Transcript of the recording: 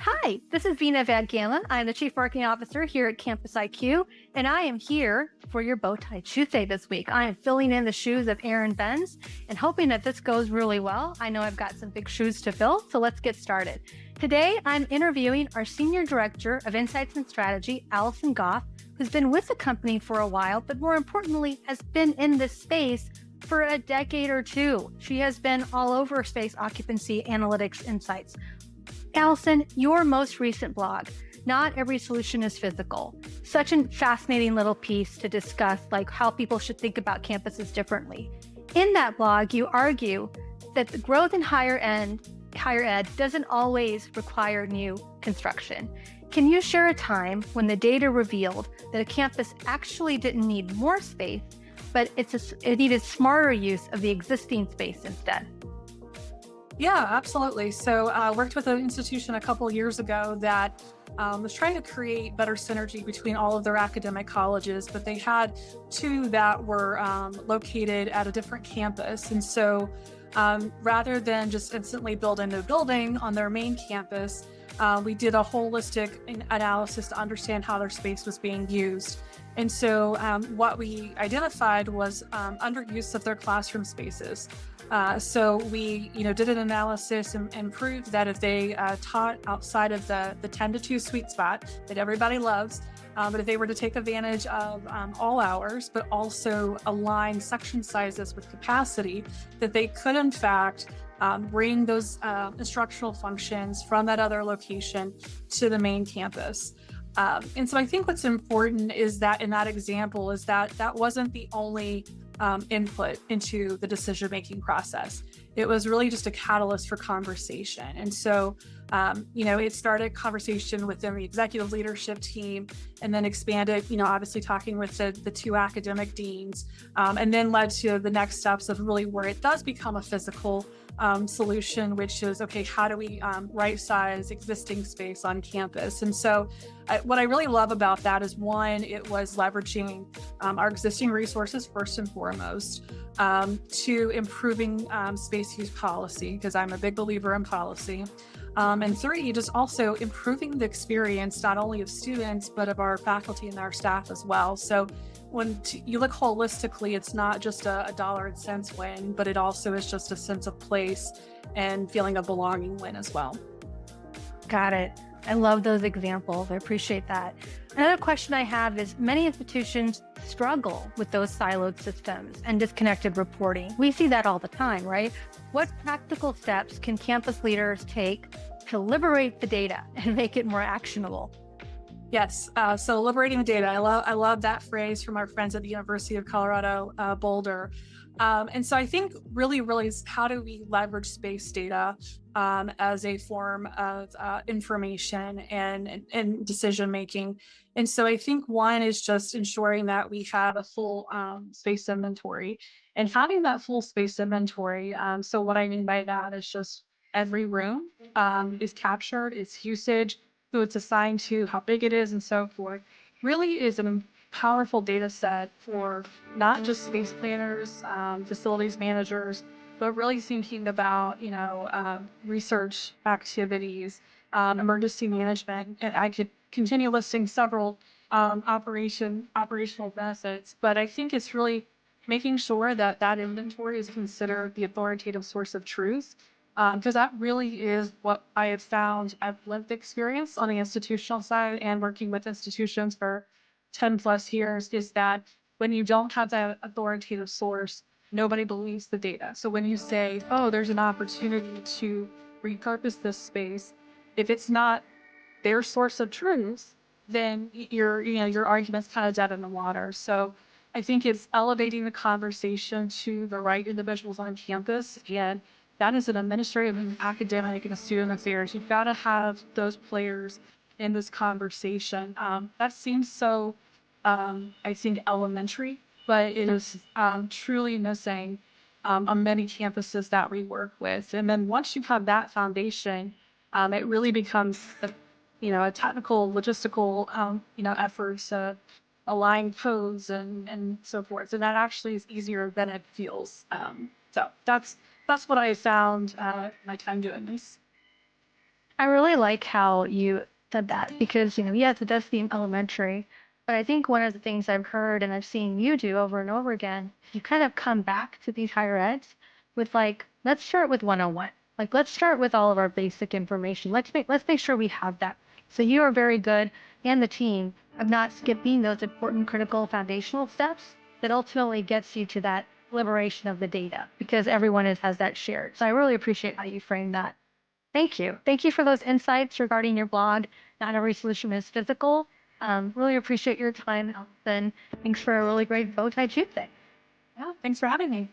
Hi, this is Veena Vadgama. I'm the Chief Marketing Officer here at CampusIQ, and I am here for your Bowtie Tuesday this week. I am filling in the shoes of Aaron Benz and hoping that this goes really well. I know I've got some big shoes to fill, so let's get started. Today, I'm interviewing our Senior Director of Insights and Strategy, Alyson Goff, who's been with the company for a while, but more importantly, has been in this space for a decade or two. She has been all over space occupancy analytics insights. Alison, your most recent blog, Not Every Solution is Physical. Such a fascinating little piece to discuss like how people should think about campuses differently. In that blog, you argue that the growth in higher ed doesn't always require new construction. Can you share a time when the data revealed that a campus actually didn't need more space, but it needed smarter use of the existing space instead? Yeah, absolutely. So I worked with an institution a couple years ago that was trying to create better synergy between all of their academic colleges, but they had two that were located at a different campus. And so rather than just instantly build a new building on their main campus, we did a holistic analysis to understand how their space was being used. And so what we identified was underuse of their classroom spaces. So we, did an analysis and proved that if they taught outside of the 10 to 2 sweet spot that everybody loves, but if they were to take advantage of all hours, but also align section sizes with capacity, that they could in fact bring those instructional functions from that other location to the main campus. And so I think what's important is that in that example is that wasn't the only input into the decision-making process. It was really just a catalyst for conversation. And so, it started conversation within the executive leadership team and then expanded, obviously talking with the two academic deans, and then led to the next steps of really where it does become a physical solution, which is, okay, how do we right size existing space on campus? And so what I really love about that is one, it was leveraging our existing resources first and foremost, to improving space use policy, because I'm a big believer in policy. And three, just also improving the experience, not only of students, but of our faculty and our staff as well. So when you look holistically, it's not just a dollar and cents win, but it also is just a sense of place and feeling of belonging win as well. Got it. I love those examples. I appreciate that. Another question I have is many institutions struggle with those siloed systems and disconnected reporting. We see that all the time, right? What practical steps can campus leaders take to liberate the data and make it more actionable? Yes. So liberating the data. I love that phrase from our friends at the University of Colorado, Boulder. And so I think really is how do we leverage space data as a form of information and decision making. And so I think one is just ensuring that we have a full space inventory and having that full space inventory. So what I mean by that is just every room is captured, its usage, who it's assigned to, how big it is, and so forth, really is a powerful data set for not just space planners, facilities managers, but really thinking about, research activities, emergency management. And I could continue listing several operational methods, but I think it's really making sure that that inventory is considered the authoritative source of truth, because that really is what I have found. I've lived experience on the institutional side and working with institutions for 10 plus years is that when you don't have that authoritative source, nobody believes the data. So when you say, oh, there's an opportunity to repurpose this space, if it's not their source of truth, then your argument's kind of dead in the water. So I think it's elevating the conversation to the right individuals on campus, and that is an administrative, and academic, and a student affairs. You've got to have those players in this conversation. That seems so, I think, elementary, but it is truly missing on many campuses that we work with. And then once you have that foundation, it really becomes a technical, logistical, effort to align codes and so forth. And that actually is easier than it feels. So that's what I found my time doing this. I really like how you said that because, yes, it does seem elementary, but I think one of the things I've heard and I've seen you do over and over again, you kind of come back to these higher eds with like, let's start with 101. Like, let's start with all of our basic information. Let's make sure we have that. So you are very good, and the team, of not skipping those important critical foundational steps that ultimately gets you to that liberation of the data because everyone has that shared. So I really appreciate how you frame that. Thank you. Thank you for those insights regarding your blog. Not every solution is physical. Really appreciate your time, Alison. Thanks for a really great bow tie Tuesday. Yeah, thanks for having me.